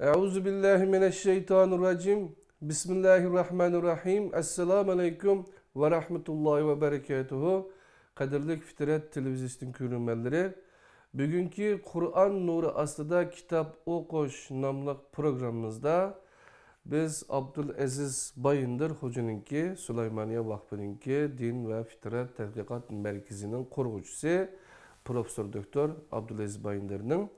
Euzu billahi mineşşeytanirracim. Bismillahirrahmanirrahim. Assalamu alaikum ve rahmetullahi ve berekatuhu. Kadirlik Fitret Televizyon görünmelleri. Bugünkü Kur'an nuru aslında kitap okuş namlı programımızda biz Abdülaziz Bayındır Hoca'nınki, Süleymaniye Vakfı'nınki Din ve Fitret Tedqiqat Merkezi'nin kurgucusu Profesör Doktor Abdülaziz Bayındır'ın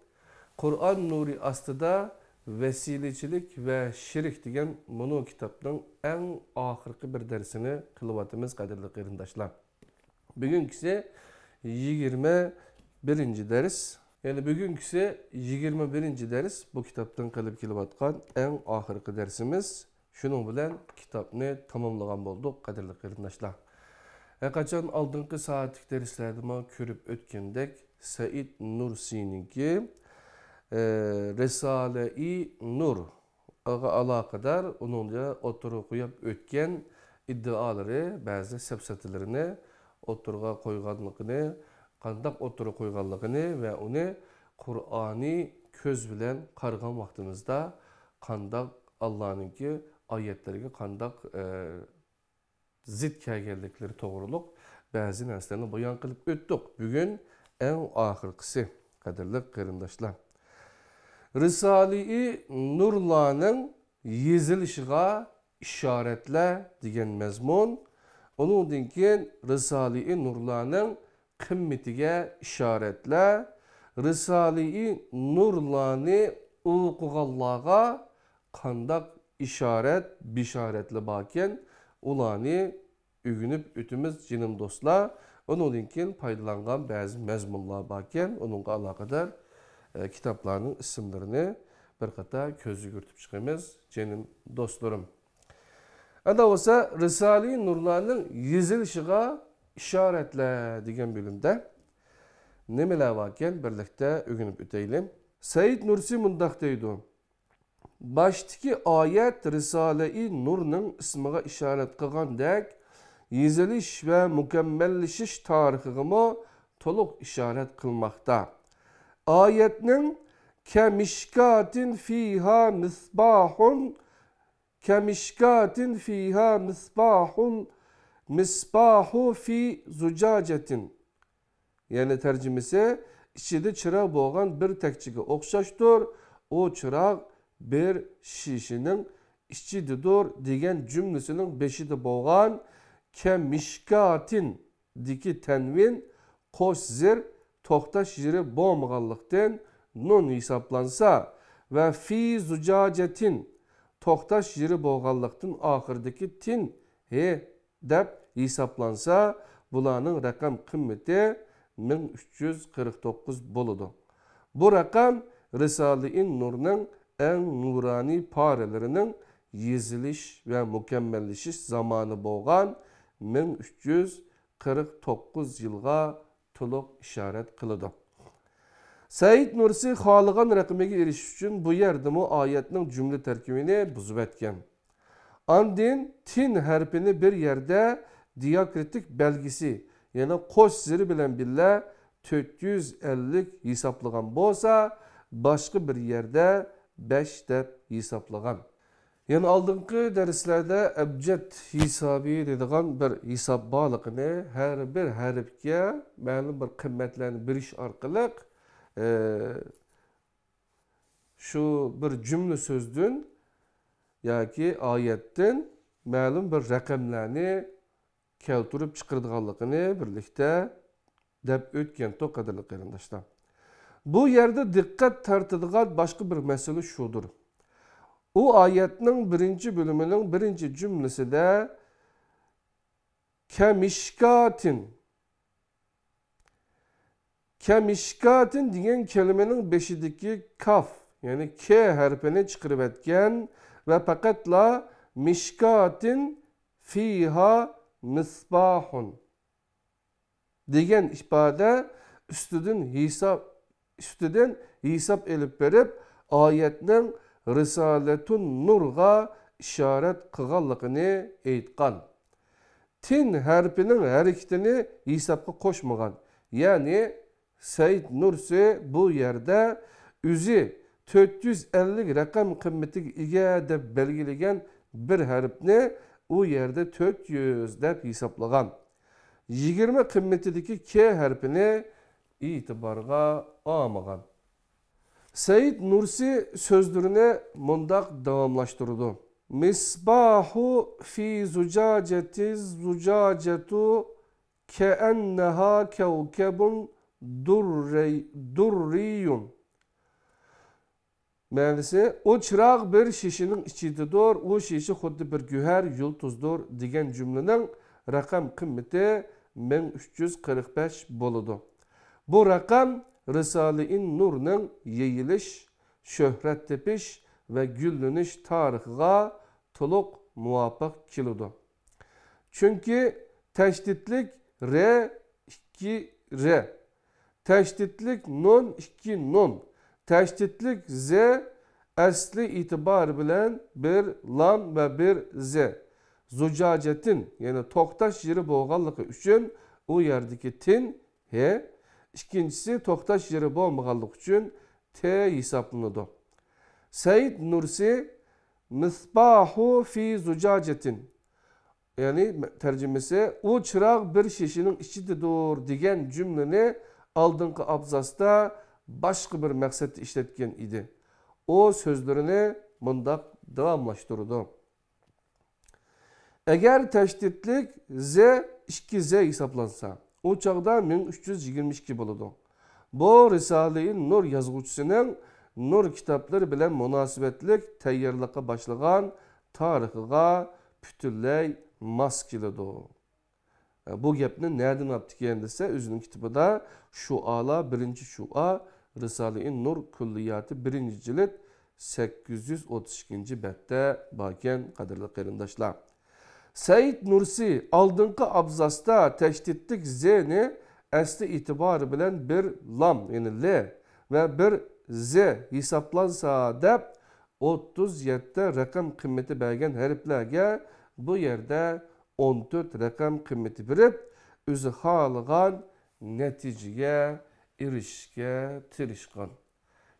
Kur'an nuru aslında Vesilecilik ve Şirk degan bunu kitapның en ahırkı bir dersini kılıvatımız kadirli kırındaşlar. Bugünküsü 21. ders. Yani bugünküsü 21. ders bu kitaptan kılıp kılıvatkan en ahırkı dersimiz. Şunun bilen kitapni tamamlagan bolduk kadirli kırındaşlar. Kaçan aldığınki saatlik derslerde ma körüp ötkendek Said Nursi'ninki Risale-i Nur alakadar onunla oturup koyup ötken iddiaları, bazı sepsatelerini oturuğa koyganlıkını, kandak oturup koyganlıkını ve onu Kur'an'ı köz bilen kargan vaktimizde kandak Allah'ınki ayetlerine kandak zid kelgeldikleri doğruluk bazı neslerini bayan kılıp öttük. Bugün en ahırkısı kadirli kırındaşlar. Risale-i Nur'lanın yezilişine işaretle degan mezmun. Onundan keyin Risale-i Nur'lanın kımmetiga işaretle Risale-i Nur'lani o'qiganlarga qandaq işaret, bisharetli baken ularni ügünüp ötümüz cinim dostlar. Onundan keyin paydalangan bazı mezmunlar baken onunla alakadar kitaplarının isimlerini bir kata közü görtüp çıkımız cenim dostlarım. Anda olsa Risale-i Nur'lanın yezilişine işaretle degan bölümde nemeler varken birlikte ögünüp öteylim. Said Nursi mundaq deydi. Baştaki ayet Risale-i Nur'nın ismiga işaret kılgandek yeziliş ve mükemmelleşiş tarihine toluk işaret kılmakta. Ayetnin kemişkatin fiha misbahun misbahu fi zucacetin. Yani tercümesi içinde çırak boğan bir tekçige okşaştır. O çırak bir şişinin içididir degen cümlesinin beşide boğan kemişkatin diki tenvin koş zir toxtaş yeri boğmağanlıktan nun hesaplansa ve fi zucacetin toxtaş yeri boğanlıktan ahırdaki tin he dep hesaplansa bulanın rakam kımmeti 1349 boludu. Bu rakam Risale-i Nur'nun en nurani parelerinin yeziliş ve mükemmelleşiş zamanı boğan 1349 yılga toluk işaret kılıdı. Said Nursi xalıgan rakamiga eriş üçün bu yerde mu ayetinin cümle terkibini buzup etken. Andin tin harfini bir yerde diakritik belgisi yani qoş ziri bilen bile 450 hesaplagan bolsa başka bir yerde 5 dep hesaplagan. Yani aldığınki derslerde ebced hesabı dediğin bir hesap bağlıqını her bir harfke ma'lum bir kıymetlerini biriş arkalık şu bir cümle sözdün yoki ayettin ma'lum bir rakamlarni keltirib chiqardiganligini birlikte deb o'tgan to'qadirli qarindoshlar. Bu yerde dikkat tartadigan başka bir mesele şudur. O ayetinin birinci bölümünün birinci cümlesi de kemişkatin degan kelimenin beşideki kaf yani K harfini çıkarıp etken ve fakatla mişkatin fiha misbahun degan ifade üstüden hesap elip verip ayetinin Risaletun Nur'a işaret kılganlıkını eytkan. Tin harfinin hareketini hesapka koşmagan. Yani Said Nursi bu yerde üzü 450 rakam kıymetiga ega deb belgilagan bir harfni u yerda 400 deb hisoblagan. 20 kıymetideki K harfini itibarga almagan. Said Nursi sözlerini mundaq davamlaştırdı. Misbahu fi zucacetu keenneha kevkebun durriyun. Məlisi, o çıraq bir şişinin içididir, o şişi xuddi bir güher yıldızdır degan cümlenin rakam kıymeti 1345 boludu. Bu rakam Risale-i Nur'un yeyiliş, şöhret tepiş ve güllünüş tarihiga toluq muvafık kiludu. Çünkü teşditlik R 2 R, teşditlik nun 2 nun, teşditlik Z asli itibar bilen bir lam ve bir Z. Zucacetin yani toqtaş yeri boğallığı üçün o yerdeki tin H, ikincisi toqtaş yeri boğallığı üçün T hesaplanıdı. Said Nursi misbahu fi zucacetin yani tercümesi o çıraq bir şişinin içididir degan cümleni aldınqı abzasda başka bir məqsəd işletken idi. O sözlerini mundaq davamlaştırdı. Eğer teşditlik Z 2Z hesaplansa, o çağda 1322 buludu. Bu Risale-i Nur yazgıcısının Nur kitapları bilen münasibetlik teyyarlığa başlayan tarihiga bütünley maskilidu. Bu gepni nereden yaptı kendisi? Özünün kitabında Şuala 1. Şua Risale-i Nur Külliyatı 1. cilt 832. bette baken kadirli qeyrindaşlar. Said Nursi aldınqı abzasta teşditlik Z'ni asli itibarı bilen bir lam yani L ve bir Z hesaplansa deb 37 rakam kıymeti bergen harflerge bu yerde 14 rakam kıymeti birip özü halıgan neticeye erişke tirişkan.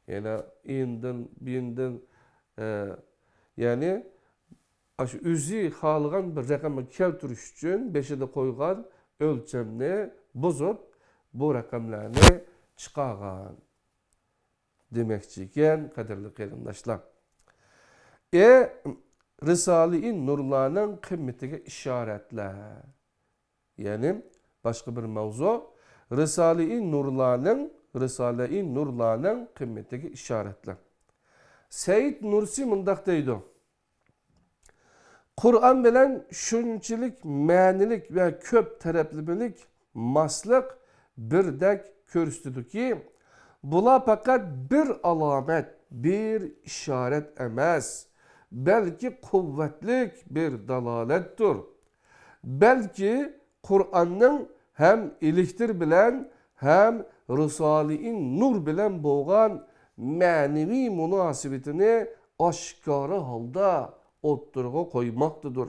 Yani indin, bindin yani özü halıgan bir rakamı keltiriş üçün beşide koygan ölçemni bozup bu rakamlarını çıkargan demekçiken kadirli qeyrindaşlar. Risale-i Nur'ların kıymetine işaretler. Yani başka bir mevzu Risale-i Nur'ların kıymetine işaretler. Said Nursi mundaq deydi. Kur'an bilen şunçilik, ma'nilik ve köp taraflılık maslık birdek körüstüdür ki bula fakat bir alamet, bir işaret emas. Belki kuvvetlik bir dalalettir. Belki Kur'an'ın hem iliktir bilen hem Risale-i Nur bilen boğan manevi münasibetini aşkarı halda otturga koymaktadır.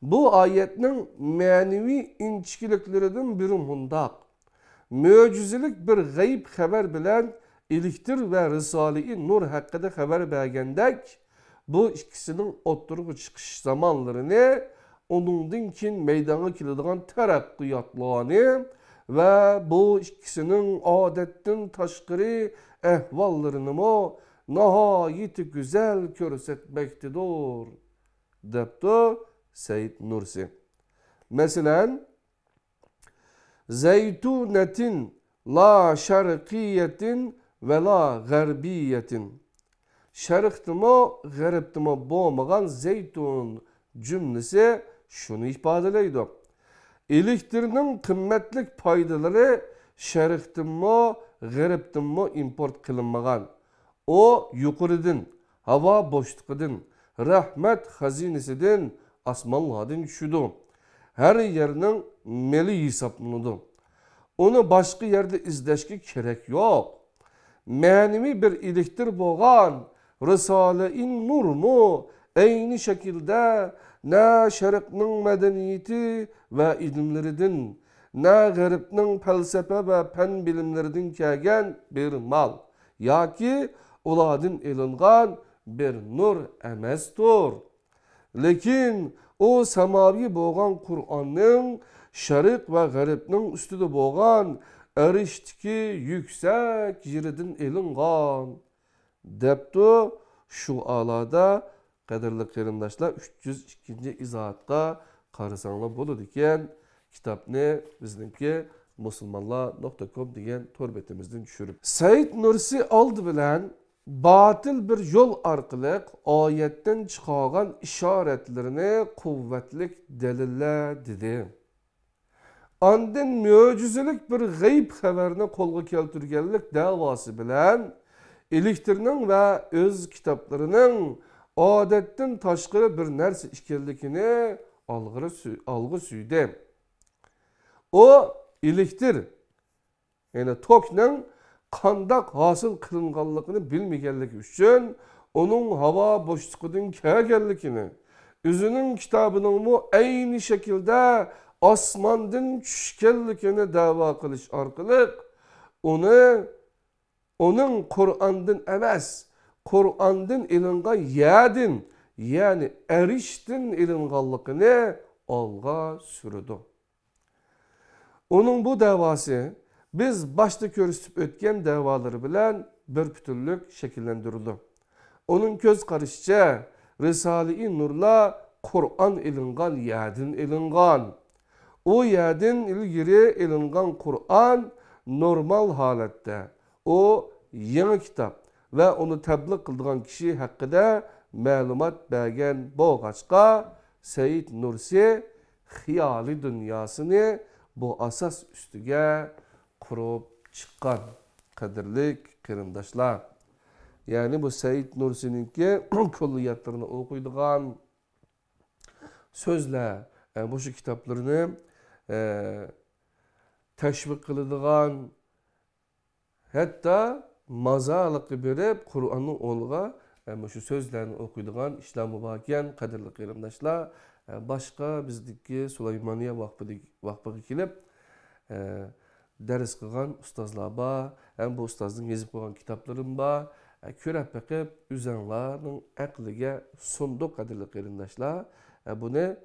Bu ayetinin manevi inçkiliklerinin biri mundaq. Möcüzelik bir gayb haber bilen iliktir ve Risale-i Nur hakkında haber bergendek bu ikisinin otturga çıkış zamanlarını onundan kin meydana kiladigan terakkiyatlarını ve bu ikisinin adetten taşkiri ehvallarını mı nahayeti güzel körsetmektedir depti Said Nursi. Mesela zeytunetin la şarkiyetin ve la garbiyetin şarıktımı gariptımı boğmagan zeytun cümlesi şunu ifadəleydi. Elektrinin kıymetlik paydaları şarıktımı gariptımı import kılınmagan. O yukarıdın, hava boşluğudun, rahmet hazinesinden asmanlardan düşüdü. Her yerinin meli hesaplanıdı. Onu başka yerde izleşki gerek yok. Manevi bir iliktir boğan Risale-i Nur mu aynı şekilde ne şeriknin medeniyeti ve ilimlerinden ne garipnin felsefe ve fen bilimlerinden kelgen bir mal. Ya ki ulardan elingan bir nur emasdir. Lekin o samavi bo'lgan Qur'onning Sharq va G'arbning ustida bo'lgan arishdiki yuksak yeridan elingan debdi şu alada qadrli qarindoshlar 302-izoatga qarasanglar bo'ladi ekan. Kitapni bizningki musulmonlar.com degan tor betimizdan tushirib. Said Nursi oldi bilan batil bir yo'l orqali oyatdan chiqargan ishoratlarini quvvatlik dalillar dedi. Andın mo'jizelik bir g'ayb xabarni qo'lga keltirganlik da'vosi bilan elektrning va o'z kitoblarining odatdan tashqari bir narsa ekanligini olg'a suydi. O elektr, yani tokning qandoq hosil qilinganligini bilmaganligi uchun onun havo bo'shligidan kelganligini, o'zining kitobining ayni shaklda osmondan tushganligini da'vo qilish orqali onun Kur'an'dan emas, Kur'an'dan ilingan yadin, yani eriştin ilinganlıkını olga sürdü. Onun bu davası biz başta görüşüp ötken davaları bilen bir bütünlük şekillendirildi. Onun göz karışça Risale-i Nur'la Kur'an ilingan yadin ilingan. O yadin ilgiri ilingan Kur'an normal halette. O yeni kitap ve onu tebliğ kıldıran kişi hakkında malumat bergen boğaçqa Said Nursi hiyali dünyasını bu asas üstüge kurup çıkan kadirlik kırındaşlar. Yani bu Said Nursi'ninki kulliyatlarını okuyduğun sözler, yani bu şu kitaplarını teşvik kılıdığın hatta mazalıqı berip Kur'an'ın olga şu sözlerini okuyduğun İslam mübaken kadirli kıyımdaşlar başka bizdeki Süleymaniye vakfıga kelip ders kılgan ustazlar var. Hem bu ustazdın yazıp koygan kitaplarım var. Körep bakıp üzerlerinin akliga sunduk kadirli kıyımdaşlar. Bunu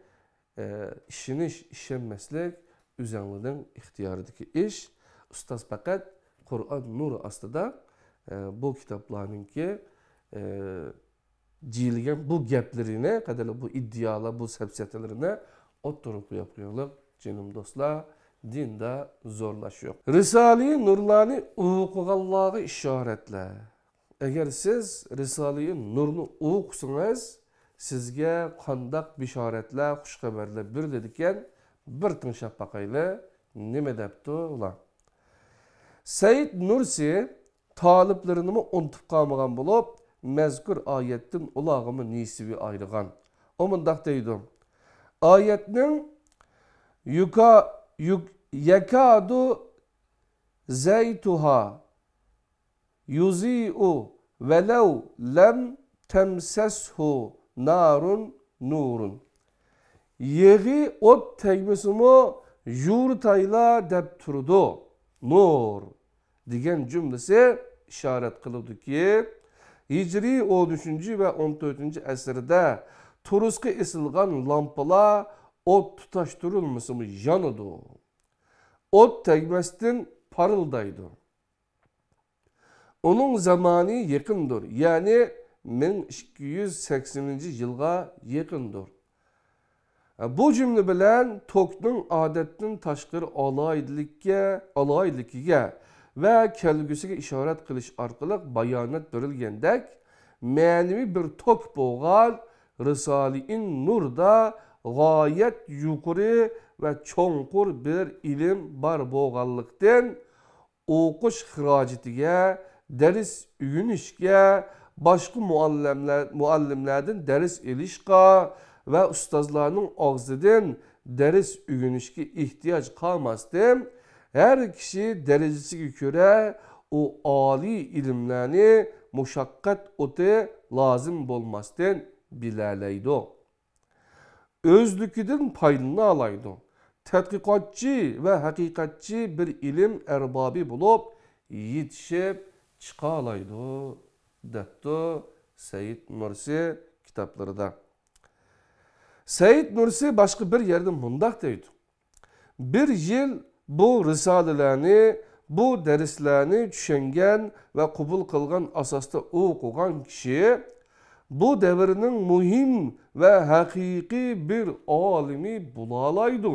işiniş, işenmeslik üzerlerinin ihtiyarıdaki iş. Ustaz fakat Kur'an nuru aslında bu kitaplarınki ciligen bu geplerine kadar bu iddialar, bu sepsetlerine oturup yapıyorlar. Canım dostlar, dinde zorlaşıyor. Risale-i Nur'larını okuğanlığı işaretler. Eğer siz Risale-i Nur'nu okusanız, sizge qandaq bisharetler, xush xabarlar beriladigan bir tinglab baqayli nima debdi ular. Said Nursi taliplerini unutib qolmagan bo'lib, mazkur oyatdan ularga nisibi ayırgan. O mundaq deydi. Oyatning yakadu zaytuha yuzi'u velav lam temseshu narun nurun. Yeği ot tegmesimi yurtayla deb turdu. Nur degan cümlesi işaret kıldı ki Hicri 13. ve 14. asırda Turuska esilgan lampalar ot tutaştırılması mı yanıdı. Ot tegmesden parıldaydı. Onun zamanı yakındır. Yani 1280. yılga yakındır. Bu cümle bilen tokning odatdan tashqari alayidligiga ve kelgusiga ishorat qilish orqali bayonot berilgandek ma'naviy bir tok bo'lgan Risale-i Nur'da g'oyat yuqori ve cho'nqur bir ilm bar bo'lganlikdan o'qish xarajatiga, ders o'rganishga, boshqa muallimlardan ders olishga ve ustazlarının ağzıdan ders öğrenişki ihtiyaç kalmazdı. Her kişi derecesiga göre o ali ilimlerini muşakkat otu lazım bolmasdan bilerleydi. Özlüküden payını alaydı. Tədqiqatçı ve hakikatçı bir ilim erbabı bulup yetişip çıkalaydı deptu Said Nursi kitaplarida. Said Nursi başka bir yerde mundaq deydi. Bir yıl bu risalelerini, bu derslerini düşüngen ve kubul kılgan asasda okugan kişi bu devrinin muhim ve hakiki bir alimi bulalaydı.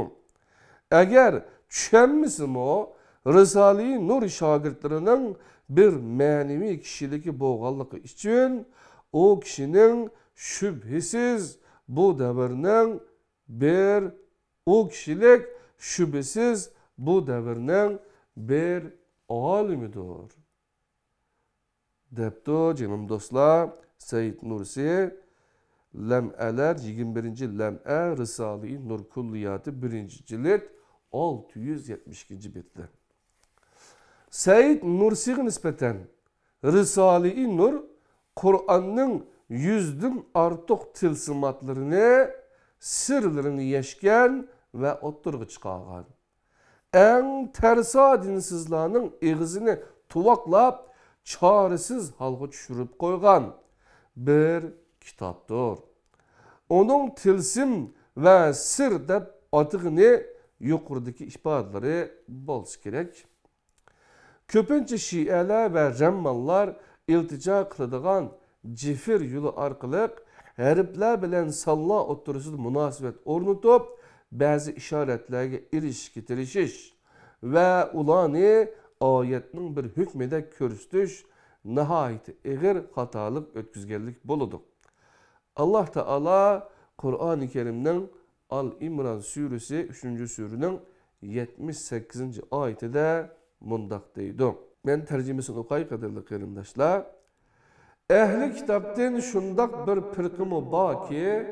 Eğer düşünmesin o, Risale-i Nur şagirdlerinin bir manevi kişiliği boğallığı için o kişinin şüphesiz bu devrinin o kişilik şüphesiz bu devrinin bir alimidir. Depto canım dostlar, Said Nursi Lem'eler 21. Lem'e Risale-i Nur Kulliyatı 1. cilt 672. betler. Said Nursi'ye nispeten Risale-i Nur Kur'an'ın 100'den artık tilsimatlarını, sırlarını yeşken ve oturgu çıkargan. En tersa dinsizlerinin ağzını tuvaklap, çaresiz halka düşürüp koygan bir kitaptır. Onun tilsim ve sır dep adını yukarıdaki ifadeleri bolsa gerek. Köpünçe Şiiler ve Remmallar iltica kılıdığan cifir yolu arkalık herifler bilen salla oturusuz münasebet ornutup bazı işaretlerge ilişki tirişiş ve ulanı ayetinin bir hükmede körüstüş nihayet eğer hatalık ötküzgerlik boludu. Allah Teala Kur'an-ı Kerim'den Al-İmran suresi 3. surunun 78. ayetinde mundak deydi. Ben tercümesini okuyay kadarlı kerimdaşlar. Ehli kitaptan şundak bir pırkımı ba ki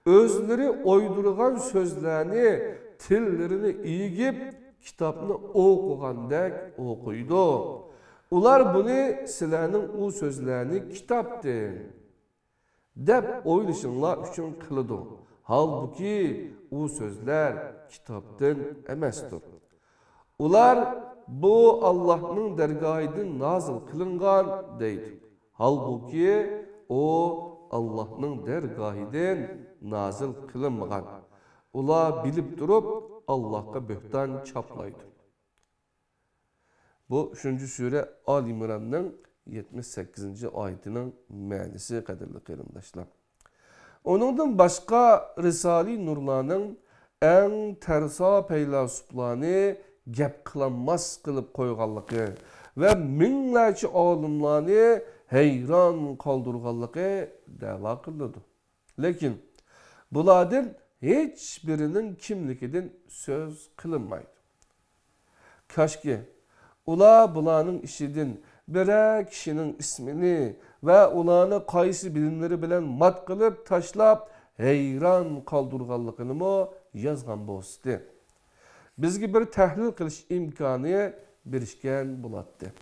özleri oydurgan sözlerini, tillerini iyigip kitabını okugandek okuydu. Ular bunu silerinin o sözlerini kitaptı dep oylışınlar üçün kılıdı. Halbuki o sözler kitaptan emestir. Ular bu Allah'ın dergahidin nazıl kılıngan deydi. Halbuki o Allah'ın dergahidin nazıl kılınmagan. Ular bilip durup Allah'a böhtan çaplaydı. Bu 3. sure Al-İmran'ın 78. ayetinin mənisi kadarlı kerimdaşlar. Onundan başka Risale-i Nurlarının en tersa peylasuplarını gep kılanmaz kılıp koyganlığı ve minlerce alimlarını heyran kaldırganlığı dava kıldı. Lakin buladın hiçbirinin kimlikinden söz kılınmaydı. Kaşki ula bulanın işidin bir kişinin ismini ve ulanı kaysi bilimleri bilen mat kılıp taşlap heyran kaldırganlıqını mı yazgan bostu. Bizgi bir tahlil kılış imkanı birişken bulattı.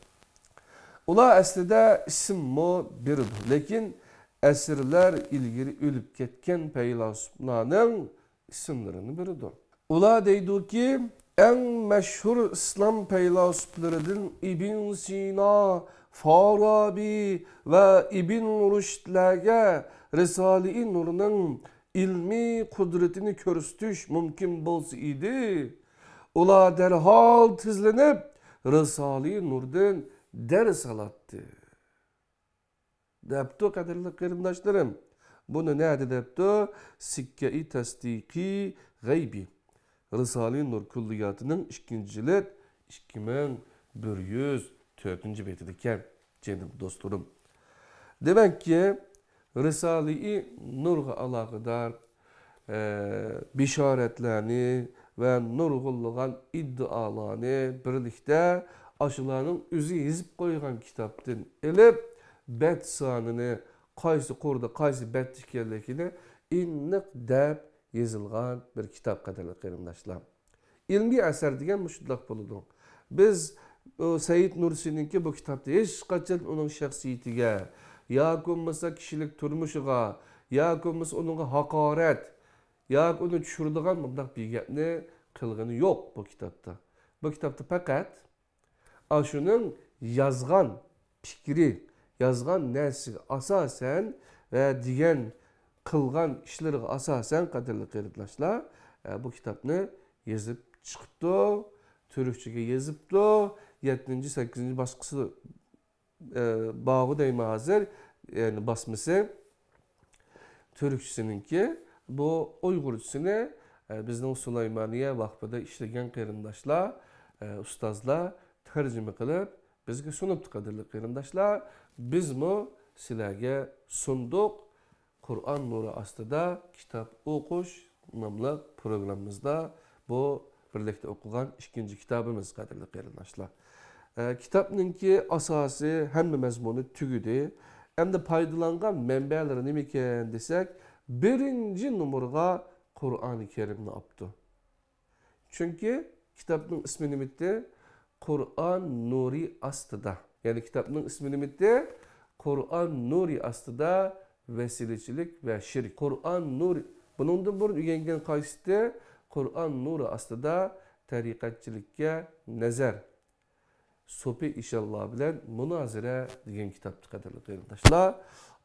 Ula aslida isim mi biridir. Lekin esirler ilgiri ölüp ketken peylasuplarının isimlerini biridir. Ula deydi ki en meşhur İslam peylasuplarıdın İbn Sina, Farabi ve İbn Rüşd'lerge Risale-i Nur'un ilmi kudretini körüstüş mümkün bolsa idi. Ula derhal tizlenip Risale-i Nur'dan ders alattı. Deptu kadarlı kerimdaşlarım. Bunu nerede deptu? Sikke-i tasdiki gaybi. Risale-i Nur Kulliyatının 2. cilt 2104. betidiken canım dostlarım. Demek ki Risale-i Nur'a alakadar bişaretlerini ve nurgulluğun iddialarını birlikte aşılarının üzü yazıp koygan kitaptan elip bet sanını kaysi kurda kaysi bet dikerlikini inlik dep yazılgan bir kitap kadarlı kerimdaşlar. İlmi eser degen müşüllak buludu. Biz Said Nursi'ninki bu kitapta hiç kaçın onun şahsiyetiga, ya olmasa kişilik turmuşuga, ya olmasa onun hakaret, ya onu düşürdüğün mındak bir gapni kılgını yok bu kitapta. Bu kitapta fakat aşının yazgan fikri, yazgan nersiga asasen ve diyen kılgan işleriga asasen qadirli qeyritlaşlar bu kitapni yazıp çıktı, Türkçe'ye yazıptı, 7. 8. baskısı bağı deyme hazır, yani basması Türkçesininki, bu Uygurcasını bizning Süleymaniye vakfida işlegen qeyrindaşlar, ustazlar tercüme qilib bizga sunibdi qadrli qeyrindaşlar. Bizmi sizlarga sunduk. Kur'an nuru ostida kitap o'qish nomli programmamizda bu birlikte o'qigan ikinci kitabımız qadrli qeyrindaşlar. Kitapninki asası hamma mazmuni tugudi. Hem de paydalangan menbaları nima ekan desak, birinci numaraga Kur'an-ı Kerimni aptı. Çünkü kitapның ismi nimette Kur'an Nuri astıda. Yani kitapның ismi nimette Kur'an Nuri astıda vesileçilik ve şirk. Kur'an Nuri. Bunundan burun üyengen kaysıda Kur'an Nuri astıda tarikatçılıkka nazar. Sopi inşallah bilen münazire degan kitaptı kadarlı qeyrindaşlar.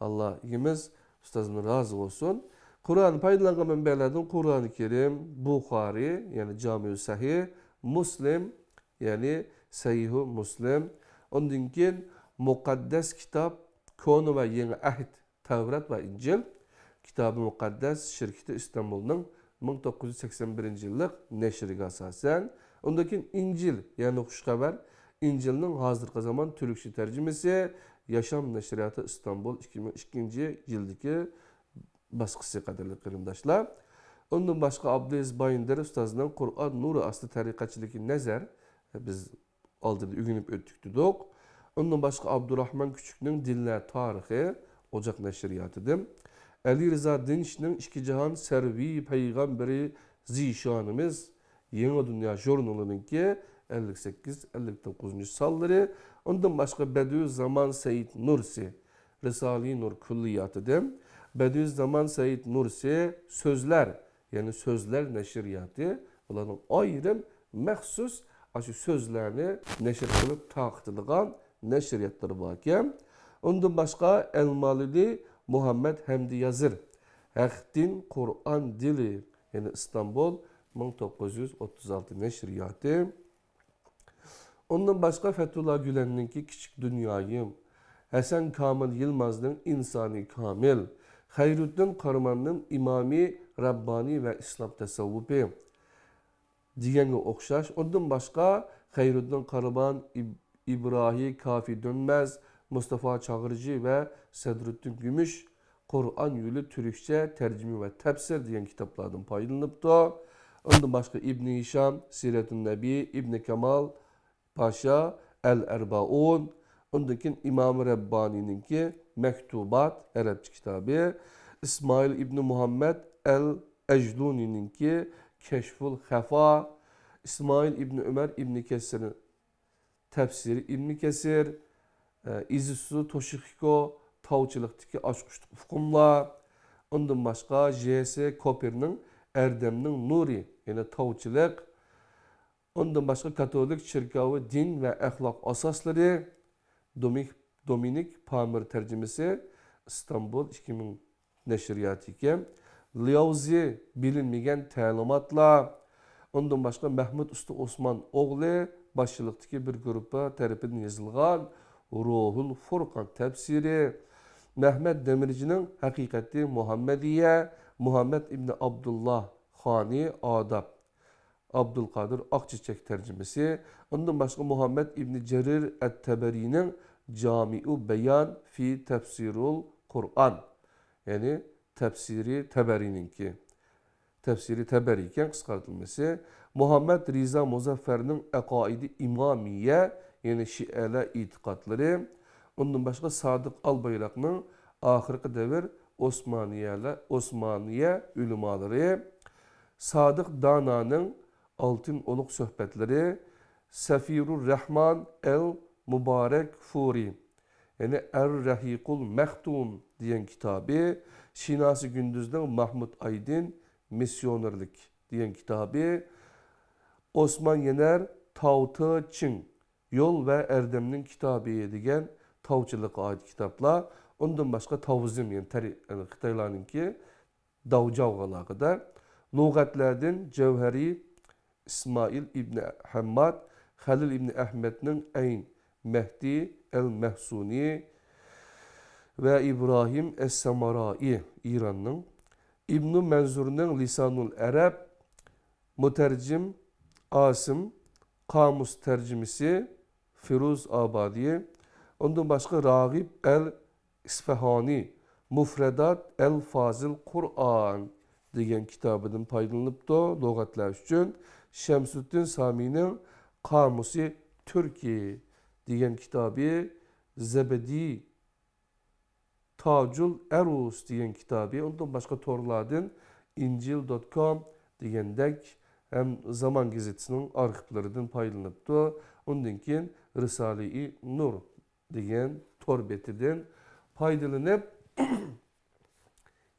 Allah ikimiz ustazımın razı olsun. Kur'an paydalangan menbalardan Kur'an-ı Kerim, Bukhari yani Cami-ü Sahih, Muslim yani Sahih-u Muslim. Ondan keyin mukaddes kitap Konu ve Yeni Ahd, Tevrat ve İncil. Kitab-ı Mukaddes şirketi İstanbul'un 1981 yıllık neşriga asasen. Ondan keyin İncil yani Xushxabar. İncil'nin hazırki zaman Türkçe tercümesi Yaşam Neşriyatı İstanbul 2002 yıldaki baskısı kadarlı qeyrindaşlar. Ondan başka Abdülaziz Bayındır ustazından Kur'an Nuru aslı tarikatçılıkı nazar biz aldık ügünüp öttük dedik. Ondan başka Abdurrahman Küçük'ün Dinler Tarihi Ocak Neşriyatı'dır. Ali Rıza Dinç'nin İki Cihan Servi Peygamberi Zişanımız Yeni Dünya Jurnalınınki 58-59. salları. Ondan başka Bediüzzaman Seyyid Nursi Risale-i Nur Külliyatı'dır. Bediüzzaman Seyyid Nursi Sözler yani Sözler Neşriyatı onların ayrım məxsus şu sözlerini neşr kılıp taqtılgan neşriyatları varken. Ondan başka Elmalili Muhammed Hamdi Yazır Hakdin Kur'an Dili yani İstanbul 1936 neşriyatı. Ondan başka Fethullah Gülen'ninki Küçük Dünyayım, Hasan Kamil Yılmaz'ın İnsani Kamil, Hayruddin Karman'ın İmami Rabbani ve İslam Tasavvufi diyenge okşaş. Ondan başka Hayruddin Karman, İbrahim Kafi Dönmez, Mustafa Çağırıcı ve Sedruddin Gümüş Kur'an Yolu Türkçe Tercüme ve Tefsir diyen kitaplardan paylanıptı. Ondan başka İbn-i Hişam, Siretün Nebi, İbn Kemal Paşa, El-Erbaun, ondakin İmam-ı Rabbani'ninki Mektubat, Arapça kitabı, İsmail İbni Muhammed El-Ecluni'ninki Keşful Hefa, İsmail İbni Ömer İbni Kesir'in tefsiri İbni Kesir, İzisu Toshihiko, Tavçılıktaki Aşkuşluk Ufkumlar, ondan başka J.S. Kopir'nin Erdem'nin Nuri, yani Tavçılık, ondan başka Katolik Çirkavı Din ve Ahlak Asasları, Dominik Pamir tercümesi İstanbul 2000 neşriyatı iken, Liavzi bilinmeyen talimatla, ondan başka Mehmet Usta Osman oğlu başçılıktaki bir grupa tarafından yazılgan Ruhul Furqan tefsiri, Mehmet Demirci'nin Hakikati Muhammediye, Muhammed İbni Abdullah Khani Adab, Abdülkadir Akçiçek tercümesi, ondan başka Muhammed İbni Cerir Et-Teberi'nin Cami'u Beyan fi Tefsirul Kur'an, yani tefsiri Teberi'ninki, tefsiri Teberi iken kısaltılması, Muhammed Riza Muzaffer'in Ekaidi İmamiye, yani Şiale itikatları, ondan başka Sadık Albayrak'ın ahirki devir Osmaniye ülümaları, Sadık Dana'nın Altın Oluk Sohbetleri, Sefirur Rahman El Mübarek Furi, yani Er-Rahikul Mektum diyen kitabı, Şinasi Gündüz'den Mahmud Aydin Misyonerlik diyen kitabı, Osman Yener Tavtı Çin Yol ve Erdem'nin kitabı diyen tavçılıkqa ait kitaplar. Ondan başka tavzim yani Xitaylarınki davcavga alaqadar. Lügatlardan Cevheri İsmail İbni Hammad, Halil İbni Ahmet'nin Ayn Mehdi el-Mehsuni ve İbrahim es-Samarai İran'ın, İbn Menzur'un Lisanul Arab, Mutercim Asım, Kamus tercümesi Firuz Abadi, ondan başka Ragib el-İsfahani, Mufredat el-Fazil Kur'an degan kitabından paydalanıp da lügatlar üçün Şemsüddin Sami'nin Kamusi Türkiye degan kitabı, Zebedi Tacul Erus degan kitabı, ondan başka torlardan İncil.com degendek hem Zaman Gazetesi'nin arxivlerinden paydalanıp da ondan keyin Risale-i Nur degan tor betinden paydalanıp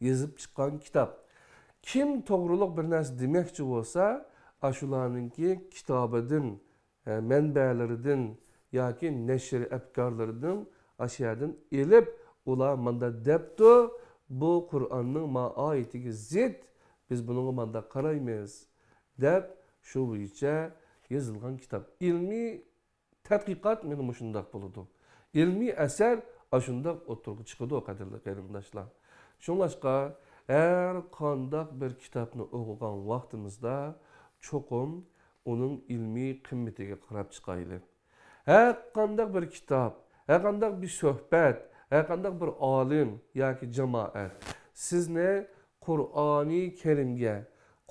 yazıp çıkan kitap. Kim to'g'riliq bir narsa demoqchi bo'lsa, ashularninki kitobidan, manbalaridan yoki nashr afkorlaridan ashyadan elib ular manda debdi, bu Qur'onning oyatiga zid, biz bunga manda qaraymiz deb shu bo'yicha yozilgan kitob. Ilmiy tadqiqot mana shundoq bo'ladi. Ilmiy asar ashundoq o'tirib chiqadi, qadrli qarindoshlar. Shunlashqa her qandaq bir kitabını oxugan vaqtimizda çoxum onun ilmi qimmetiga qarab chiqaylik. Her qandaq bir kitap, her qandaq bir söhbət, her qandaq bir alim yoki jamoat sizni Qur'oni Kerimga,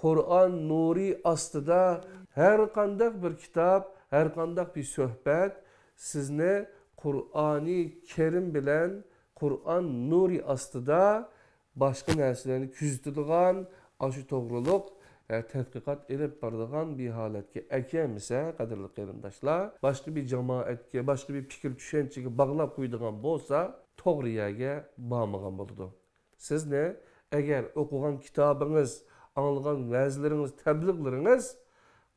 Qur'on nuri ostida her qandaq bir kitap, her qandaq bir söhbət sizni Qur'oni Kerim bilan Qur'on nuri ostida başka narsalarni kuzatadigan, shu to'g'riliq tadqiqot elib boradigan bir holatga akamisa, qadrli qarindoshlar, boshqa bir jamoatga, boshqa bir fikr tushunchaga bog'lab qo'yadigan bo'lsa, to'g'ri yerga bormagan bo'ladi. Sizni agar o'qigan kitobingiz, anglagan va'zlaringiz, tabliğlaringiz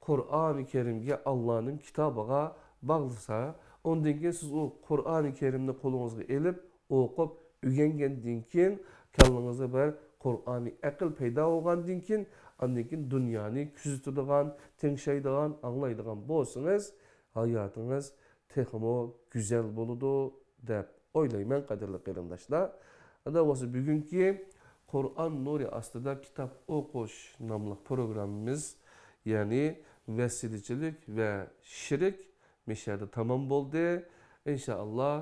Qur'oni Kerimga, Allohning kitobiga bog'lasa, undan keyin siz o Qur'oni Kerimni qo'lingizga elib, o'qib, o'rgangandan keyin kallangizda bir Qur'oni aql paydo bo'lgandan keyin, ondan keyin dunyoni kuzatadigan, tingshaydigan, anglaydigan bo'lsangiz, hayotingiz texmo go'zal bo'ladi deb o'ylayman, qadrli qarindoshlar. Ana o'sha bugungi Qur'on nuri ostida kitob o'qish nomli programmamiz, ya'ni vasilachilik va shirik mishada tamom bo'ldi. İnşallah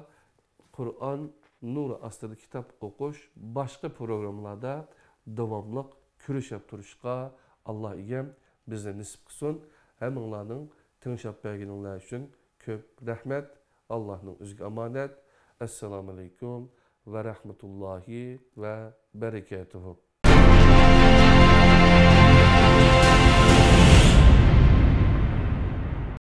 Qur'on nuri ostida kitob o'qish boshqa programlarda davomli kurashib turishga Alloh egam bizni nasib qilsin. Hammanglarning tinglab berganinglar uchun ko'p rahmat. Allohning o'ziga omonat. Assalomu alaykum va rahmatullohi va barakatuh.